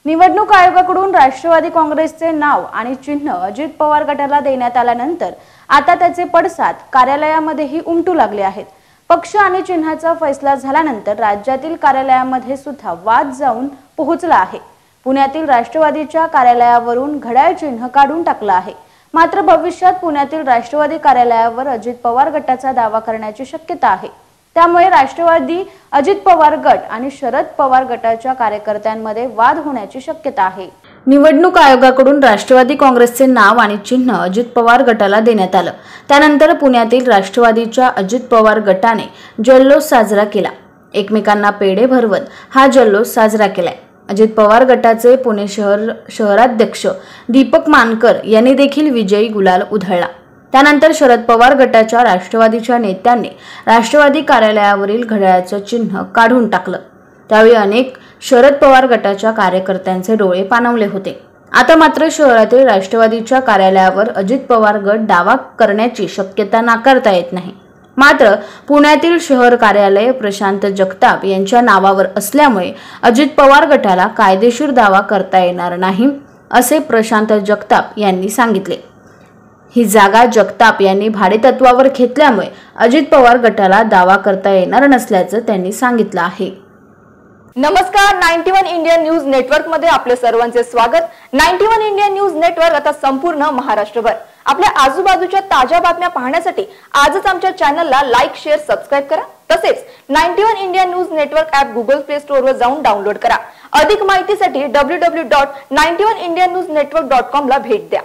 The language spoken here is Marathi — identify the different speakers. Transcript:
Speaker 1: निवडणूक आयोगाकडून राष्ट्रवादी काँग्रेसचे नाव आणि चिन्ह अजित पवार गटाला देण्यात आल्यानंतर आता त्याचे पडसाद कार्यालयामध्येही उमटू लागले आहेत। पक्ष आणि चिन्हाचा फैसला झाल्यानंतर राज्यातील कार्यालयामध्ये सुद्धा वाद जाऊन पोहोचला आहे। पुण्यातील राष्ट्रवादीच्या कार्यालयावरून घड्याळ चिन्ह काढून टाकलं आहे। मात्र भविष्यात पुण्यातील राष्ट्रवादी कार्यालयावर अजित पवार गटाचा दावा करण्याची शक्यता आहे। त्यामुळे राष्ट्रवादी अजित पवार गट आणि शरद पवार गटाच्या कार्यकर्त्यांमध्ये वाद होण्याची शक्यता आहे। निवडणूक आयोगाकडून राष्ट्रवादी काँग्रेसचे नाव आणि चिन्ह अजित पवार गटाला देण्यात आलं। त्यानंतर पुण्यातील राष्ट्रवादीच्या अजित पवार गटाने जल्लोष साजरा केला। एकमेकांना पेढे भरवत हा जल्लोष साजरा केलाय। अजित पवार गटाचे पुणे शहराध्यक्ष दीपक मानकर यांनी देखील विजयी गुलाल उधळला। त्यानंतर शरद पवार गटाच्या राष्ट्रवादीच्या नेत्यांनी राष्ट्रवादी कार्यालयावरील घड्याळाचं चिन्ह काढून टाकलं। त्यावेळी अनेक शरद पवार गटाच्या कार्यकर्त्यांचे डोळे पाणावले होते। आता मात्र शहरातील राष्ट्रवादीच्या कार्यालयावर अजित पवार गट दावा करण्याची शक्यता नाकारता येत नाही। मात्र पुण्यातील शहर कार्यालय प्रशांत जगताप यांच्या नावावर असल्यामुळे अजित पवार गटाला कायदेशीर दावा करता येणार नाही, असे प्रशांत जगताप यांनी सांगितले। ही जागा जगताप यांनी भाडेतत्वावर घेतल्यामुळे अजित पवार गटाला दावा करता येणार नसल्याचं त्यांनी सांगितलं आहे।
Speaker 2: नमस्कार, 91 इंडिया न्यूज नेटवर्क मध्ये आपले सर्वांचे स्वागत। 91 इंडिया न्यूज नेटवर्क आता संपूर्ण महाराष्ट्रभर आपल्या आजूबाजूच्या ताज्या बातम्या पाहण्यासाठी आजच आमच्या चॅनलला लाईक, शेअर, सबस्क्राइब करा। तसेच 91 India news network app Google play store वर जाऊन डाउनलोड करा। अधिक माहितीसाठी www.91indiannewsnetwork.com ला भेट द्या।